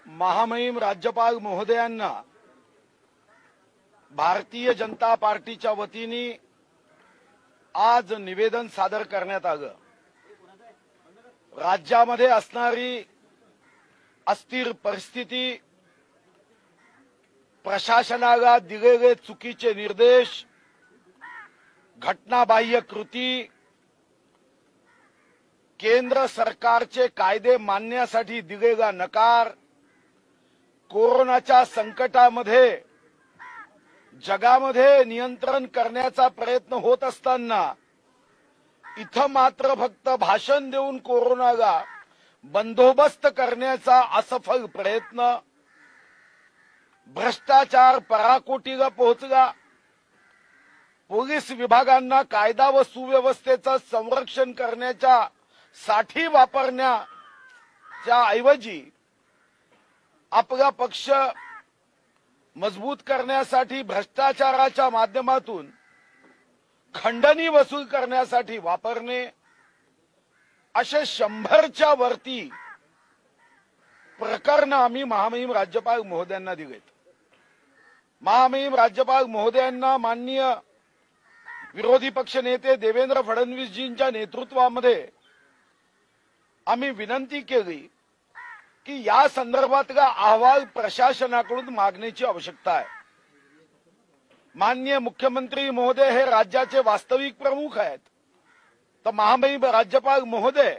महामहिम राज्यपाल महोदयांना भारतीय जनता पार्टीच्या वतीने आज निवेदन सादर करण्यात आलं। राज्यामध्ये असणारी अस्थिर परिस्थिती, प्रशासनाला दिलेले चुकीचे निर्देश, घटनाबाह्य कृती, केंद्र सरकारचे कायदे मानण्यासाठी दिलेला नकार, कोरोनाच्या संकटामध्ये जगामध्ये नियंत्रण करण्याचा प्रयत्न होत असताना इथं मात्र फक्त भाषण देऊन कोरोनाला बंदोबस्त करण्याचा असफल प्रयत्न, भ्रष्टाचार पराकोटीला पोहोचला, पोलीस विभागांना कायदा व सुव्यवस्थेचं संरक्षण करण्याच्या साठी वापरण्याच्या ऐवजी आपला पक्ष मजबूत करण्यासाठी भ्रष्टाचाराच्या माध्यमातून खंडणी वसूल करण्यासाठी वापरणे, असे 100च्या वरती प्रकरण आम्ही महामहिम राज्यपाल महोदयांना दिलेत। महामहिम राज्यपाल महोदयांना माननीय विरोधी पक्ष नेते देवेंद्र फडणवीसजींच्या नेतृत्वामध्ये आम्ही विनंती केली की या संदर्भातला अहवाल प्रशासनाकडून मागण्याची आवश्यकता आहे। माननीय मुख्यमंत्री महोदय हे राज्याचे वास्तविक प्रमुख आहेत, तर महामहिम राज्यपाल महोदय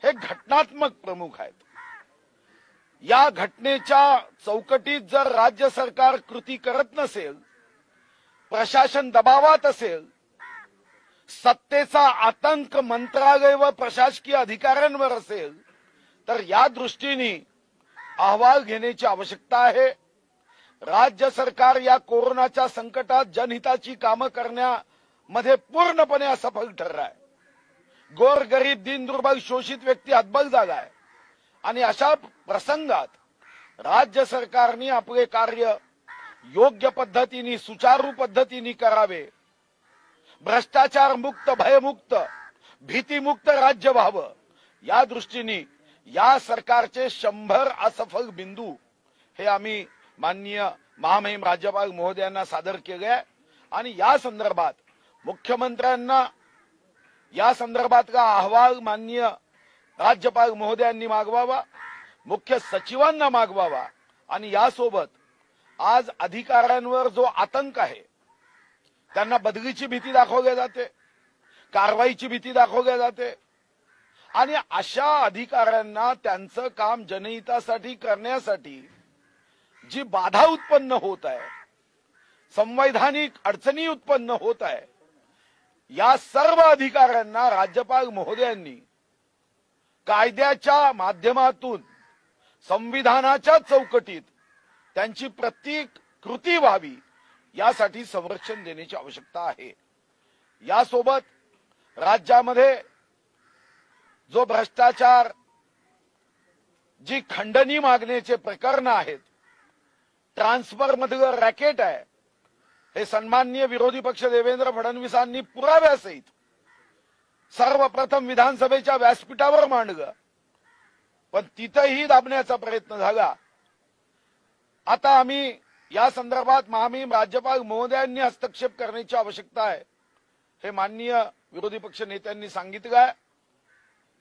हे घटनात्मक प्रमुख आहेत। या घटनेच्या चौकटीत जर राज्य सरकार कृती करत नसेल, प्रशासन दबावात असेल, सत्तेचा आतंक मंत्रालय व प्रशासकीय अधिकाऱ्यांवर असेल, तर या दृष्टीने अहवाल घेण्याची आवश्यकता आहे। राज्य सरकार या कोरोनाच्या संकटात जनहिताची कामं करण्यामध्ये पूर्णपणे असफल ठरलं आहे। गोरगरीब, दीनदुर्बल, शोषित व्यक्ती हतबल झाला आहे आणि अशा प्रसंगात राज्य सरकारने आपले कार्य योग्य पद्धतीने, सुचारू पद्धतीने करावे, भ्रष्टाचार मुक्त, भयमुक्त, भीतीमुक्त राज्य व्हावं, या दृष्टीने या सरकारचे 100 असफल बिंदू हे आम्ही माननीय महामहिम राज्यपाल महोदयांना सादर केले आहे आणि या संदर्भात मुख्यमंत्र्यांना या संदर्भातला अहवाल माननीय राज्यपाल महोदयांनी मागवावा, मुख्य सचिवांना मागवावा आणि यासोबत आज अधिकाऱ्यांवर जो आतंक आहे, त्यांना बदलीची भीती दाखवली जाते, कारवाईची भीती दाखवली जाते आणि अशा अधिकाऱ्यांना त्यांचं काम जनहितासाठी करण्यासाठी जी बाधा उत्पन्न होत आहे, संवैधानिक अडचणी उत्पन्न होत आहे, या सर्व अधिकाऱ्यांना राज्यपाल महोदयांनी कायद्याच्या माध्यमातून संविधानाच्या चौकटीत त्यांची प्रत्येक कृती व्हावी यासाठी संरक्षण देण्याची आवश्यकता आहे। यासोबत राज्यामध्ये जो भ्रष्टाचार, जी खंडणी मागण्याचे प्रकरण आहेत, ट्रान्सफर मधलं रॅकेट आहे, हे सन्माननीय विरोधी पक्ष देवेंद्र फडणवीसांनी पुराव्यासहित सर्वप्रथम विधानसभेच्या व्यासपीठावर मांडलं, पण तिथेही दाबण्याचा प्रयत्न झाला। आता आम्ही या संदर्भात महामहिम राज्यपाल महोदयांनी हस्तक्षेप करण्याची आवश्यकता आहे हे माननीय विरोधी पक्ष नेत्यांनी सांगितलं आहे।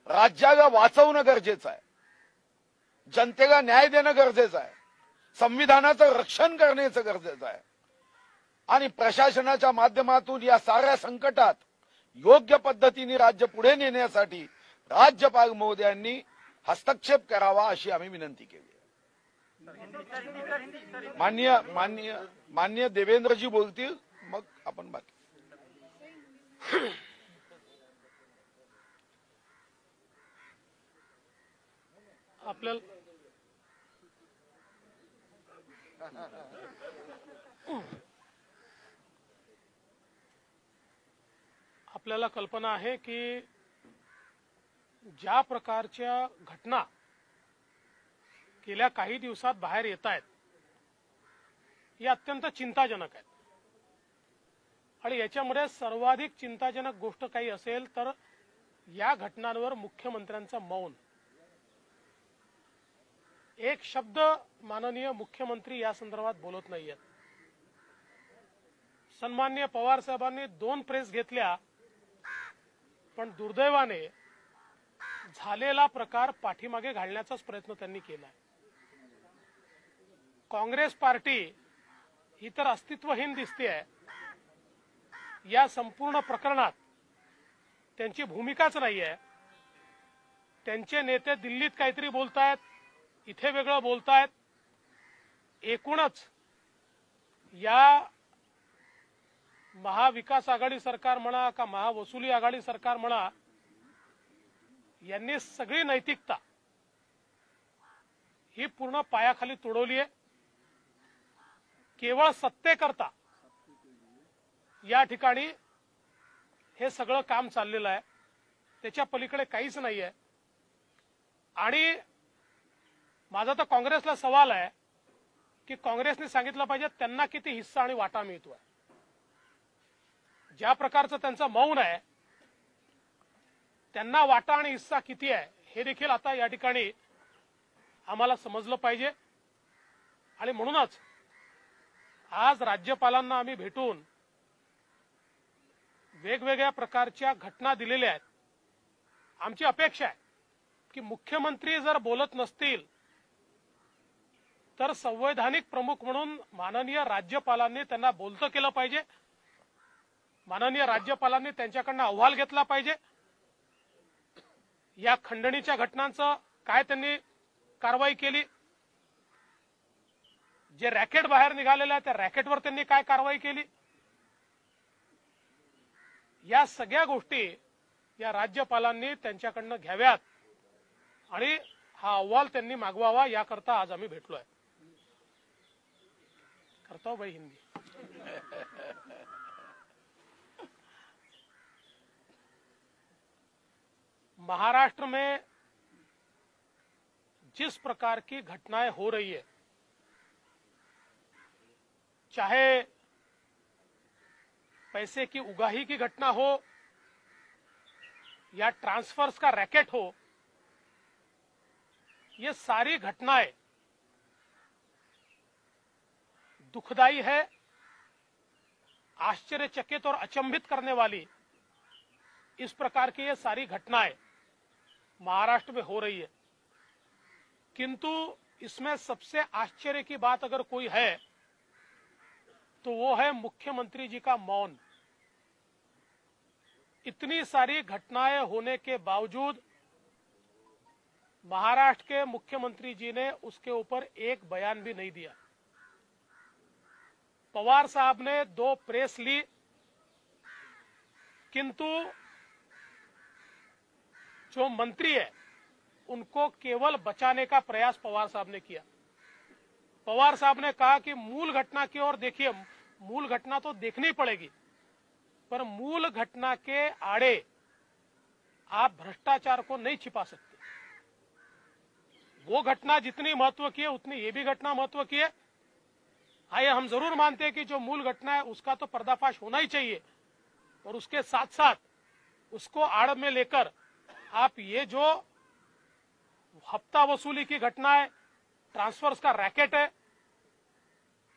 राज्याला वाचवणं गरजेचं आहे, जनतेला न्याय देणं गरजेचं आहे, संविधानाचं रक्षण करण्याचं गरजेचं आहे आणि प्रशासनाच्या माध्यमातून या साऱ्या संकटात योग्य पद्धतीने राज्य पुढे नेण्यासाठी राज्यपाल महोदयांनी हस्तक्षेप करावा अशी आम्ही विनंती केली। माननीय देवेंद्रजी बोलतील, मग आपण बाकी। आपल्याला कल्पना आहे की ज्या प्रकारच्या घटना गेल्या काही दिवसात बाहेर येत आहेत हे अत्यंत चिंताजनक आहेत आणि याच्यामध्ये सर्वाधिक चिंताजनक गोष्ट काही असेल तर या घटनांवर मुख्यमंत्र्यांचं मौन. एक शब्द माननीय मुख्यमंत्री या संदर्भात बोलत नाहीयेत. सन्माननीय पवार साहेबांनी 2 प्रेस घेतल्या, पण दुर्दैवाने झालेला प्रकार पाठीमागे घालण्याचाच प्रयत्न त्यांनी केलाय. काँग्रेस पार्टी ही तर अस्तित्वहीन दिसतेय. या संपूर्ण प्रकरणात त्यांची भूमिकाच नाहीये. त्यांचे नेते दिल्लीत काहीतरी बोलतायत, इथे वेगळं बोलतायत. एकूणच या महाविकास आघाडी सरकार म्हणा का महावसुली आघाडी सरकार म्हणा, यांनी सगळी नैतिकता ही पूर्ण पायाखाली तुडवली आहे. केवळ सत्तेकरता या ठिकाणी हे सगळं काम चाललेलं आहे. त्याच्या पलीकडे काहीच नाहीये. आणि माझा तर काँग्रेसला सवाल आहे की काँग्रेसने सांगितलं पाहिजे त्यांना किती हिस्सा आणि वाटा मिळतोय. ज्या प्रकारचं त्यांचं मौन आहे, त्यांना वाटा आणि हिस्सा किती आहे हे देखील आता या ठिकाणी आम्हाला समजलं पाहिजे. आणि म्हणूनच आज राज्यपालांना आम्ही भेटून वेगवेगळ्या प्रकारच्या घटना दिलेल्या आहेत. आमची अपेक्षा आहे की मुख्यमंत्री जर बोलत नसतील तर संवैधानिक प्रमुख म्हणून माननीय राज्यपालांनी त्यांना बोलतं केलं पाहिजे. माननीय राज्यपालांनी त्यांच्याकडनं अहवाल घेतला पाहिजे. या खंडणीच्या घटनांचं काय त्यांनी कारवाई केली, जे रॅकेट बाहेर निघालेलं आहे त्या रॅकेटवर त्यांनी काय कारवाई केली, या सगळ्या गोष्टी या राज्यपालांनी त्यांच्याकडनं घ्याव्यात आणि हा अहवाल त्यांनी मागवावा. याकरता आज आम्ही भेटलोय. करता हूं भाई हिंदी. महाराष्ट्र में जिस प्रकार की घटनाएं हो रही है, चाहे पैसे की उगाही की घटना हो या ट्रांसफर्स का रैकेट हो, ये सारी घटनाएं दुखदाई है, आश्चर्यचकित और अचंभित करने वाली इस प्रकार की ये सारी घटनाएं महाराष्ट्र में हो रही है. किंतु इसमें सबसे आश्चर्य की बात अगर कोई है तो वो है मुख्यमंत्री जी का मौन. इतनी सारी घटनाएं होने के बावजूद महाराष्ट्र के मुख्यमंत्री जी ने उसके ऊपर एक बयान भी नहीं दिया. पवार साहब ने 2 प्रेस ली, किंतु जो मंत्री है उनको केवल बचाने का प्रयास पवार साहब ने किया. पवार साहब ने कहा कि मूल घटना की ओर देखिए, मूल घटना तो देखनी पड़ेगी, पर मूल घटना के आड़े आप भ्रष्टाचार को नहीं छिपा सकते. वो घटना जितनी महत्व की है उतनी ये भी घटना महत्व की है. आइए हम जरूर मानते हैं कि जो मूल घटना है उसका तो पर्दाफाश होना ही चाहिए, और उसके साथ साथ उसको आड़ में लेकर आप ये जो हफ्ता वसूली की घटना है, ट्रांसफर्स का रैकेट है,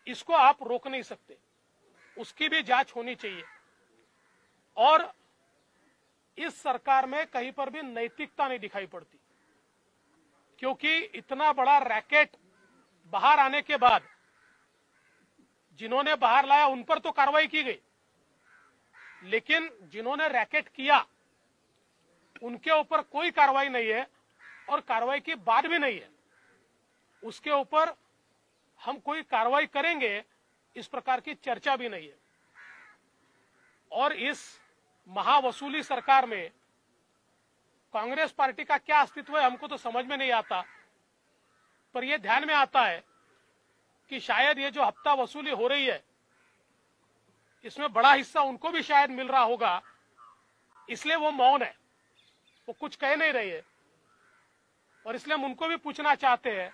इसको आप रोक नहीं सकते. उसकी भी जांच होनी चाहिए. और इस सरकार में कहीं पर भी नैतिकता नहीं दिखाई पड़ती, क्योंकि इतना बड़ा रैकेट बाहर आने के बाद जिन्होंने बाहर लाया उन पर तो कार्रवाई की गई, लेकिन जिन्होंने रैकेट किया उनके ऊपर कोई कार्रवाई नहीं है और कार्रवाई की बात भी नहीं है. उसके ऊपर हम कोई कार्रवाई करेंगे इस प्रकार की चर्चा भी नहीं है. और इस महावसूली सरकार में कांग्रेस पार्टी का क्या अस्तित्व है हमको तो समझ में नहीं आता. पर यह ध्यान में आता है कि शायद ये जो हफ्ता वसूली हो रही है इसमें बड़ा हिस्सा उनको भी शायद मिल रहा होगा, इसलिए वो मौन है, वो कुछ कह नहीं रही है. और इसलिए हम उनको भी पूछना चाहते हैं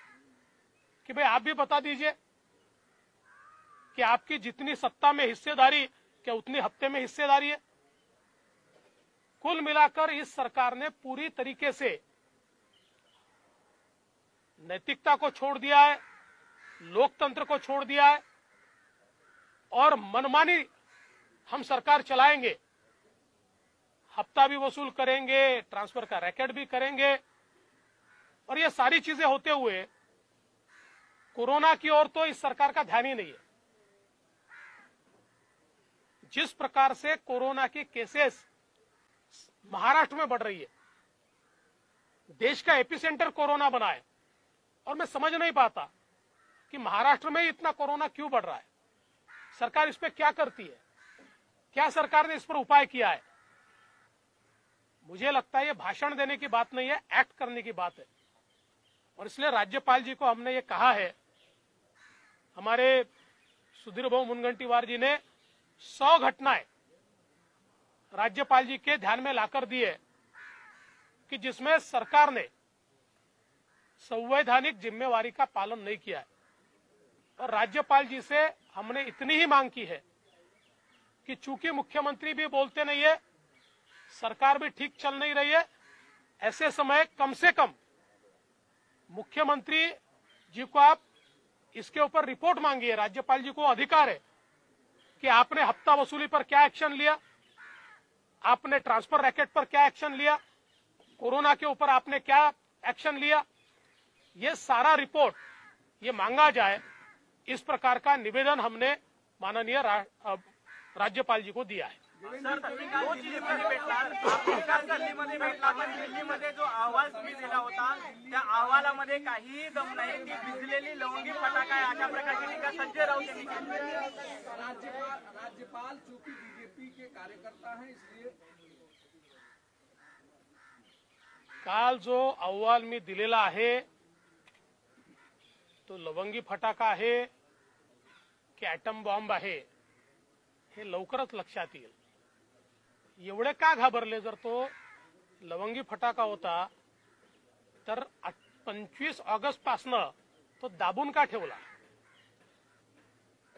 कि भाई आप भी बता दीजिए कि आपकी जितनी सत्ता में हिस्सेदारी क्या उतनी हत्या में हिस्सेदारी है? कुल मिलाकर इस सरकार ने पूरी तरीके से नैतिकता को छोड़ दिया है, लोकतंत्र को छोड़ दिया है और मनमानी हम सरकार चलाएंगे, हफ्ता भी वसूल करेंगे, ट्रांसफर का रैकेट भी करेंगे और ये सारी चीजें होते हुए कोरोना की ओर तो इस सरकार का ध्यान ही नहीं है। जिस प्रकार से कोरोना के केसेस महाराष्ट्र में बढ़ रही है, देश का एपिसेंटर कोरोना बना है और मैं समझ नहीं पाता कि महाराष्ट्र में इतना कोरोना क्यों बढ़ रहा है। सरकार इस पे क्या करती है? क्या सरकार ने इस पर उपाय किया है? मुझे लगता है ये भाषण देने की बात नहीं है, एक्ट करने की बात है। और इसलिए राज्यपाल जी को हमने ये कहा है, हमारे सुधीर भाऊ मुनगंटीवार जी ने 100 घटनाएं राज्यपाल जी के ध्यान में लाकर दी है कि जिसमें सरकार ने संवैधानिक जिम्मेवारी का पालन नहीं किया है। और राज्यपाल जी से हमने इतनी ही मांग की है कि चूंकि मुख्यमंत्री भी बोलते नहीं है, सरकार भी ठीक चल नहीं रही है, ऐसे समय कम से कम मुख्यमंत्री जी को आप इसके ऊपर रिपोर्ट मांगिए। राज्यपाल जी को अधिकार है कि आपने हफ्ता वसूली पर क्या एक्शन लिया, आपने ट्रांसफर रैकेट पर क्या एक्शन लिया, कोरोना के ऊपर आपने क्या एक्शन लिया, ये सारा रिपोर्ट ये मांगा जाए। इस प्रकार का निवेदन हमने माननीय राज्यपाल जी को दिया है। दिल्लीमध्ये जो अहवाल तुम्ही दिला होता त्या अहवालामध्ये काही दम नाही की भिजलेली लवंगी फटाका आहे अशा प्रकारची टीका संजय राऊत यांनी केली। राज्यपाल चूंकि बीजेपी के कार्यकर्ता हैं इसलिए काल जो अहवाल मी दिलेला आहे तो लवंगी फटाका आहे की ॲटम बॉम्ब आहे हे लवकरच लक्षात येईल। एवढे का घाबरले? जर तो लवंगी फटाका होता तर 25 ऑगस्ट पासनं तो दाबून का ठेवला?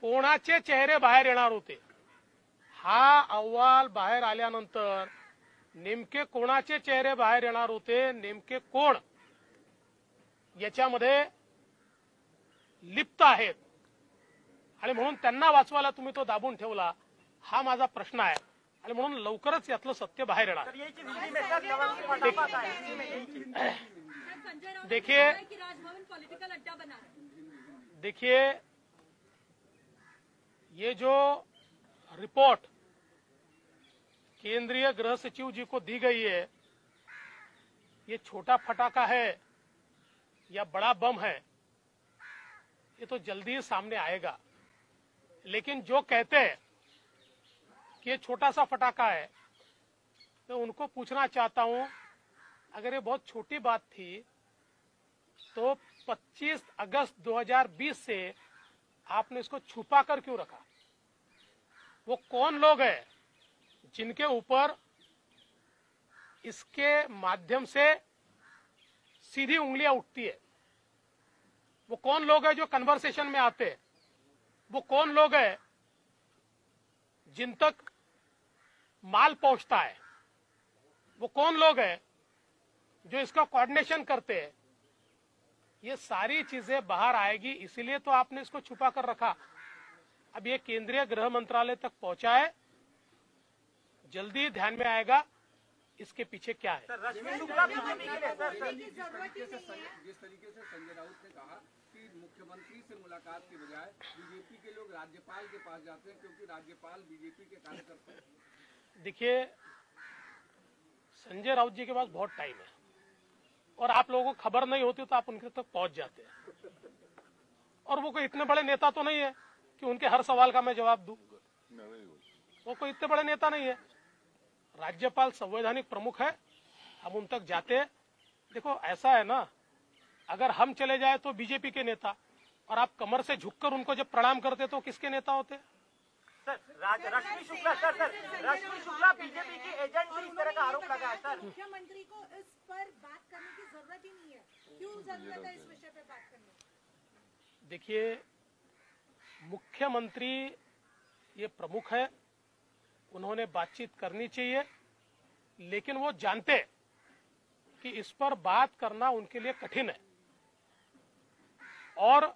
कोणाचे चेहरे बाहेर येणार होते? हा अहवाल बाहेर आल्यानंतर नेमके कोणाचे चेहरे बाहेर येणार होते, नेमके कोण याच्यामध्ये लिप्त आहेत आणि म्हणून त्यांना वाचवायला तुम्ही तो दाबून ठेवला, हा माझा प्रश्न आहे आणि म्हणून लवकरच यातलं सत्य बाहेर येणार। देखिए ये जो रिपोर्ट केंद्रीय गृह सचिव जी को दी गई है, ये छोटा फटाका है या बड़ा बम है ये तो जल्दी ही सामने आएगा। लेकिन जो कहते हैं कि ये छोटा सा फटाका है, मैं उनको पूछना चाहता हूं, अगर ये बहुत छोटी बात थी तो 25 अगस्त 2020 से आपने इसको छुपा कर क्यों रखा? वो कौन लोग हैं जिनके ऊपर इसके माध्यम से सीधी उंगलियां उठती है? वो कौन लोग हैं जो कन्वर्सेशन में आते हैं? वो कौन लोग हैं जिन तक माल पहुंचता है? वो कौन लोग हैं जो इसका कोऑर्डिनेशन करते हैं? ये सारी चीजें बाहर आएगी, इसीलिए तो आपने इसको छुपा कर रखा। अब ये केंद्रीय गृह मंत्रालय तक पहुंचा है, जल्दी ध्यान में आएगा इसके पीछे क्या है। जिस तरीके से संजय राउत ने कहा कि मुख्यमंत्री से मुलाकात के बजाय बीजेपी के लोग राज्यपाल के पास जाते हैं क्योंकि राज्यपाल बीजेपी के कार्यकर्ता हैं। देखिए, संजय राउत जी के पास बहुत टाइम है और आप लोगों को खबर नहीं होती तो आप उनके तक पहुंच जाते हैं। और वो कोई इतने बड़े नेता तो नहीं है कि उनके हर सवाल का मैं जवाब दूं। वो कोई इतने बड़े नेता नहीं है। राज्यपाल संवैधानिक प्रमुख है, हम उन तक जाते हैं। देखो ऐसा है ना, अगर हम चले जाए तो बीजेपी के नेता, और आप कमर से झुककर उनको जब प्रणाम करते तो किसके नेता होते? सर रश्मि शुक्ला बीजेपी की एजेंट भी इस तरह का आरोप लगा है। सर मुख्यमंत्री को इस पर बात करने की जरूरत ही नहीं है, क्यों जरूरत है इस विषय पे बात करने? देखिए, मुख्यमंत्री ये प्रमुख है, उन्होंने बातचीत करनी चाहिए, लेकिन वो जानते कि इस पर बात करना उनके लिए कठिन है और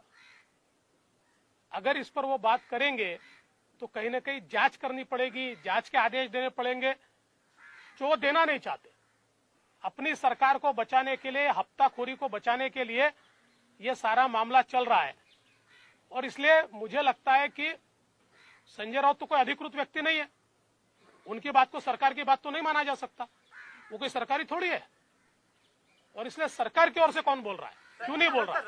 अगर इस पर वो बात करेंगे तो कहीं ना कहीं जांच करनी पड़ेगी, जांच के आदेश देने पड़ेंगे जो वो देना नहीं चाहते। अपनी सरकार को बचाने के लिए, हफ्ताखोरी को बचाने के लिए ये सारा मामला चल रहा है और इसलिए मुझे लगता है कि संजय राउत तो कोई अधिकृत व्यक्ति नहीं है, उनकी बात को, सरकार की बात तो नहीं माना जा सकता, वो कोई सरकारी थोड़ी है और इसलिए सरकार की ओर से कौन बोल रहा है, क्यों नहीं बोल रहा है?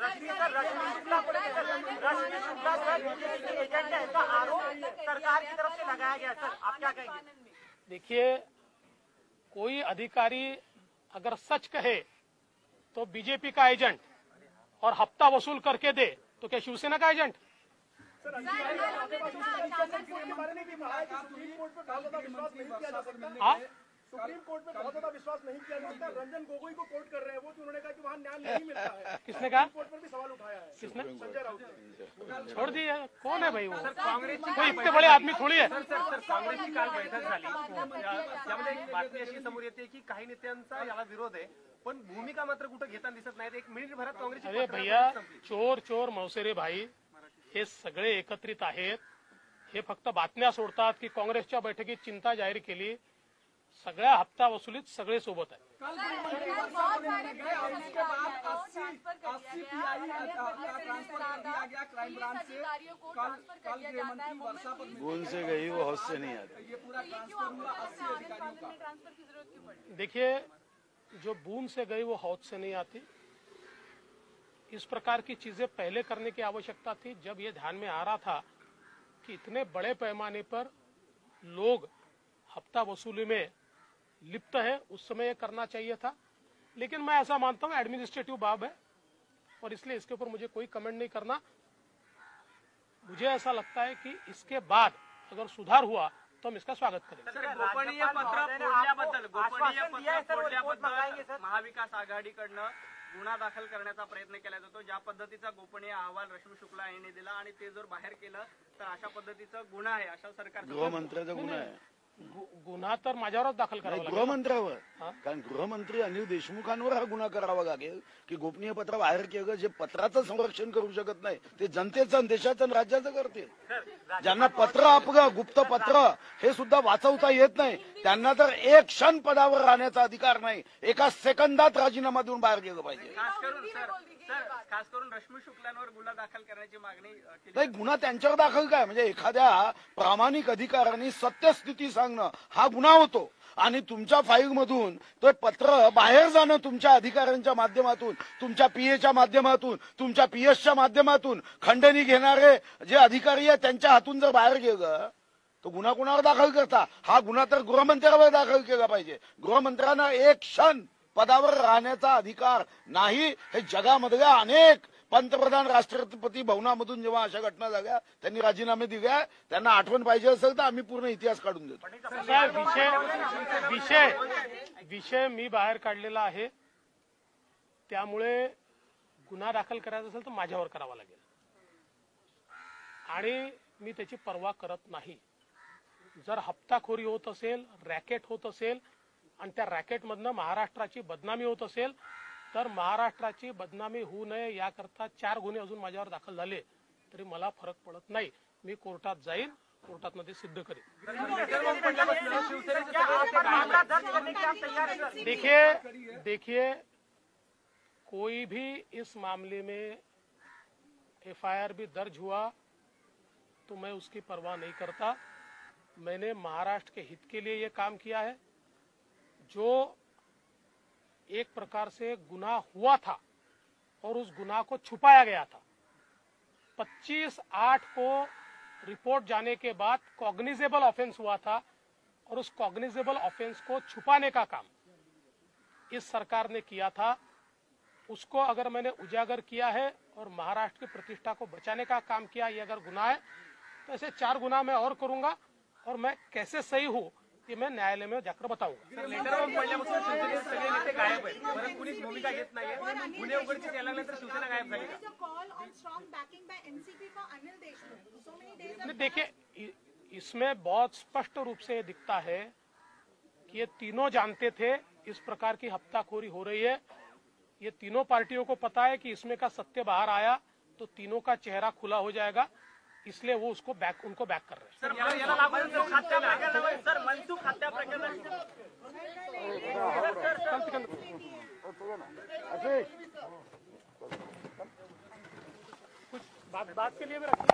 एजेंट है, इसका आरोप सरकार की तरफ से लगाया गया। सर, आप क्या कहेंगे? देखिए, कोई अधिकारी अगर सच कहे तो बीजेपी का एजेंट और हफ्ता वसूल करके दे तो क्या शिवसेना का एजेंट? सुप्रीम कोर्ट में बहुत ज्यादा विश्वास नहीं किया जा सकता। रंजन गोगोई को कोर्ट कर रहे हैं वो, तो उन्होंने कहा कि वहाँ न्याय नहीं मिलता है। किसने कहा? कोर्ट पर भी सवाल उठाया है। किसने? संजय राउत ने। छोड़ दिए, कौन है भाई वो? काँग्रेस कोई इतने बड़े आदमी थोडी आहे। काँग्रेसची काल बैठक झाली, त्यामध्ये एक बातमी अशी समोर येते की काही नेत्यांचा याला विरोध आहे, पण भूमिका मात्र कुठं घेताना दिसत नाहीत। एक मिनिटभरात काँग्रेसची अरे भैया, चोर चोर मौसेरे भाई हे सगळे एकत्रित आहेत, हे फक्त बातम्या सोडतात की काँग्रेसच्या बैठकीत चिंता जाहीर केली, सगळ्या हप्ता वसुलीत सगळे सोबत आहेत। कल गृहमंत्री वर्षा बनेने गए और उसके बाद 80 पीआई का ट्रांसफर कर दिया गया क्राइम ब्रांच से। कल गृहमंत्री वर्षा पर भूल से गई वो हौस से नहीं आती। ये पूरा ट्रांसफर हुआ 80 अधिकारियों का। देखिए, जो बूंद से गई वो हौज से नहीं आती। इस प्रकार की चीजें पहले करने की आवश्यकता थी, जब ये ध्यान में आ रहा था कि इतने बड़े पैमाने पर लोग हफ्ता वसूली में लिप्त है, उस समय ये करना चाहिए था। लेकिन मैं ऐसा मानता हूं एडमिनिस्ट्रेटिव बाब है और इसलिए इसके ऊपर मुझे कोई कमेंट नहीं करना। मुझे ऐसा लगता है कि इसके बाद अगर सुधार हुआ तो हम इसका स्वागत करेंगे। गोपनीय पत्र फोडल्याबद्दल महाविकास आघाडीकडनं गुन्हा दाखल करण्याचा प्रयत्न केला जातो। ज्या पद्धतीचा गोपनीय अहवाल रश्मी शुक्ला यांनी दिला आणि ते जर बाहेर केलं तर अशा पद्धतीचा गुन्हा आहे, अशा सरकार गृहमंत्र्याचा गुन्हा आहे। गुन्हा तर माझ्यावरच दाखल करावा लागेल, गृहमंत्र्यावर, कारण गृहमंत्री अनिल देशमुखांवर हा गुन्हा करावा लागेल की गोपनीय पत्र बाहेर केलं, जे पत्राचं संरक्षण करू शकत नाही ते जनतेचं, देशाचं, राज्याचं करतील। ज्यांना पत्र आपलं गुप्त पत्र हे सुद्धा वाचवता येत नाही, त्यांना तर एक क्षण पदावर राहण्याचा अधिकार नाही, एका सेकंदात राजीनामा देऊन बाहेर गेलं पाहिजे। खास करून रश्मी शुक्लांवर गुन्हा दाखल करण्याची मागणी केली। नाही, गुन्हा त्यांच्यावर दाखल काय, म्हणजे एखाद्या प्रामाणिक अधिकाऱ्यांनी सत्यस्थिती सांगणं हा गुन्हा होतो आणि तुमच्या फाईलमधून तो पत्र बाहेर जाणं, तुमच्या अधिकाऱ्यांच्या माध्यमातून, तुमच्या पीएच्या माध्यमातून, तुमच्या पीएसच्या माध्यमातून खंडणी घेणारे जे अधिकारी आहेत त्यांच्या हातून जर बाहेर गेलं तो गुन्हा कुणावर दाखल करता? हा गुन्हा तर गृहमंत्र्यावर दाखल केला पाहिजे। गृहमंत्र्यांना एक क्षण पदावर राहण्याचा अधिकार नाही। हे जगामधल्या अनेक पंतप्रधान, राष्ट्रपती भवनामधून जेव्हा अशा घटना झाल्या त्यांनी राजीनामे दिले, त्यांना आठवण पाहिजे असेल तर आम्ही पूर्ण इतिहास काढून देतो। विषय मी बाहेर काढलेला आहे, त्यामुळे गुन्हा दाखल करायचा असेल तर माझ्यावर करावा लागेल आणि मी त्याची पर्वा करत नाही। जर हप्ताखोरी होत असेल, रॅकेट होत असेल आणि त्या रॅकेटमधनं महाराष्ट्राची बदनामी होत असेल तर महाराष्ट्राची बदनामी होऊ नये याकरता 4 गुन्हे अजून माझ्यावर दाखल झाले तरी मला फरक पडत नाही। मी कोर्टात जाईन, कोर्टात ते सिद्ध करेन। देखिए, कोई भी इस मामले में एफआईआर भी दर्ज हुआ तो मैं उसकी परवाह नहीं करता। मैंने महाराष्ट्र के हित के लिए ये काम किया है। जो एक प्रकार से गुनाह हुआ था और उस गुनाह को छुपाया गया था, 25/8 को रिपोर्ट जाने के बाद कॉग्निजेबल ऑफेंस हुआ था और उस कॉग्निजेबल ऑफेंस को छुपाने का काम इस सरकार ने किया था। उसको अगर मैंने उजागर किया है और महाराष्ट्र की प्रतिष्ठा को बचाने का काम किया, ये अगर गुनाह है तो ऐसे 4 गुनाह मैं और करूंगा और मैं कैसे सही हूं ये मैं न्यायालय में जाकर बताऊंगा। लेटर बॉम्ब पडल्यापासून शिवसेनेचे सगळे नेते गायब आहेत, परत कुणीच भूमिका घेत नाहीये. गुन्हे उघडकीस यायल्यानंतर शिवसेना गायब झाली. There is a call on strong backing by NCP for Anil Deshmukh. So many days नहीं, देखिए इसमें बहुत स्पष्ट रूप से ये दिखता है कि ये तीनों जानते थे इस प्रकार की हफ्ताखोरी हो रही है। ये तीनों पार्टियों को पता है कि इसमें का सत्य बाहर आया तो तीनों का चेहरा खुला हो जाएगा, इसलिए वो उनको बैक कर रहे हैं। सर याला लागून हत्या प्रकरणावर सर मनसुख हत्या प्रकरण कुछ बात के लिए भी रखिए।